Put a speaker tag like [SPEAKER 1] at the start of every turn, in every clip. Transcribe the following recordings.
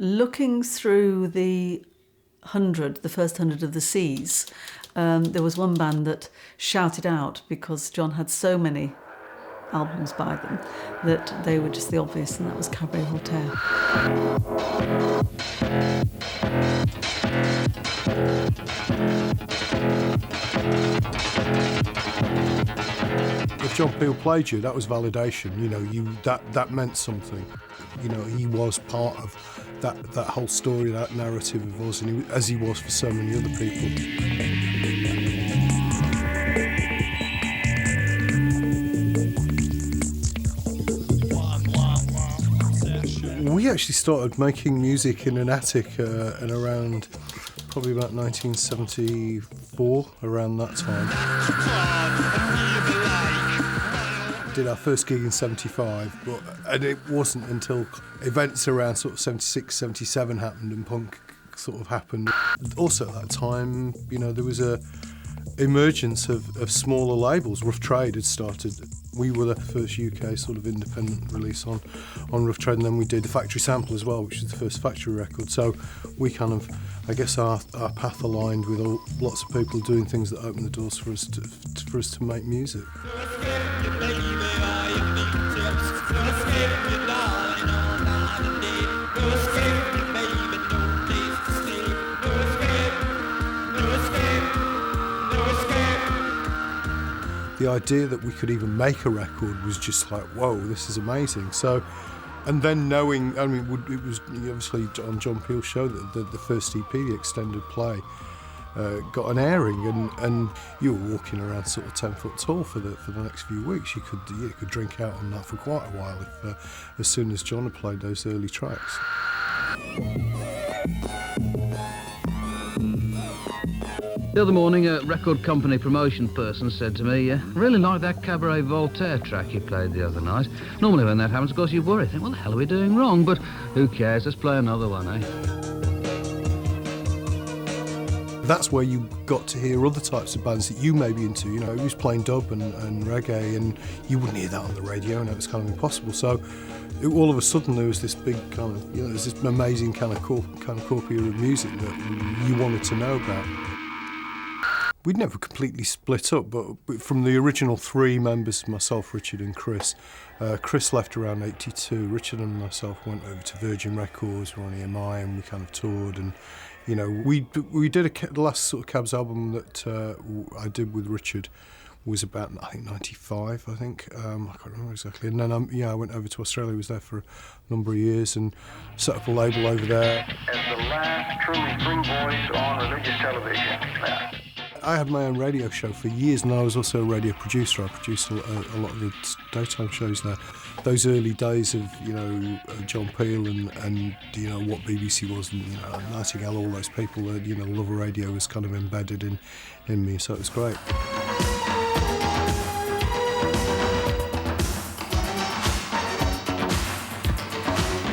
[SPEAKER 1] looking through the first 100 of the C's, there was one band that shouted out because John had so many albums by them that they were just the obvious, and that was Cabaret Voltaire.
[SPEAKER 2] If John Peel played you, that was validation. You know, that meant something. You know, he was part of that whole story, that narrative of us, and as he was for so many other people. We actually started making music in an attic and around probably about 1974, around that time. Did our first gig in 75, and it wasn't until events around sort of 76, 77 happened and punk sort of happened. Also at that time, you know, there was a emergence of smaller labels. Rough Trade had started. We were the first UK sort of independent release on Rough Trade, and then we did the Factory Sample as well, which was the first factory record. So we kind of, I guess our path aligned with lots of people doing things that opened the doors for us to make music. The idea that we could even make a record was just like, whoa, this is amazing. So, and then knowing, I mean, it was obviously on John Peel's show that the first EP, the extended play, got an airing, and you were walking around sort of 10 foot tall for the next few weeks. You could drink out on that for quite a while as soon as John had played those early tracks.
[SPEAKER 3] The other morning, a record company promotion person said to me, really like that Cabaret Voltaire track you played the other night. Normally when that happens, of course, you worry. Think, what the hell are we doing wrong? But who cares? Let's play another one, eh?
[SPEAKER 2] That's where you got to hear other types of bands that you may be into. You know, he was playing dub and reggae, and you wouldn't hear that on the radio, and it was kind of impossible. So all of a sudden there was this big kind of, you know, there's this amazing kind of corpora of music that you wanted to know about. We'd never completely split up, but from the original three members, myself, Richard and Chris, Chris left around 82. Richard and myself went over to Virgin Records, we're on EMI, and we kind of toured. And, you know, we did the last sort of Cabs album that I did with Richard was about, I think, 95, I think. I can't remember exactly. And then, I went over to Australia, was there for a number of years and set up a label over there.
[SPEAKER 4] As the last truly free voice on religious television.
[SPEAKER 2] I had my own radio show for years, and I was also a radio producer. I produced a lot of the daytime shows there. Those early days of, you know, John Peel and you know, what BBC was, and, you know, Nightingale, all those people, you know, love of radio was kind of embedded in me, so it was great.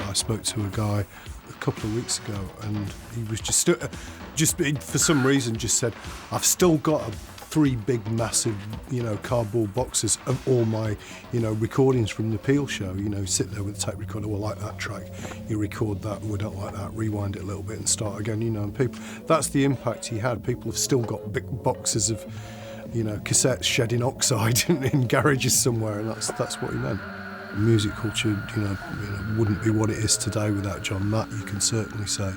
[SPEAKER 2] I spoke to a guy a couple of weeks ago, and he was just for some reason just said, I've still got 3 big massive, you know, cardboard boxes of all my, you know, recordings from the Peel show. You know, sit there with a tape recorder, well, like that track, you record that, we don't like that, rewind it a little bit and start again, you know. And people, that's the impact he had. People have still got big boxes of, you know, cassettes shedding oxide in garages somewhere, and that's what he meant. Music culture, you know, wouldn't be what it is today without John. That you can certainly say.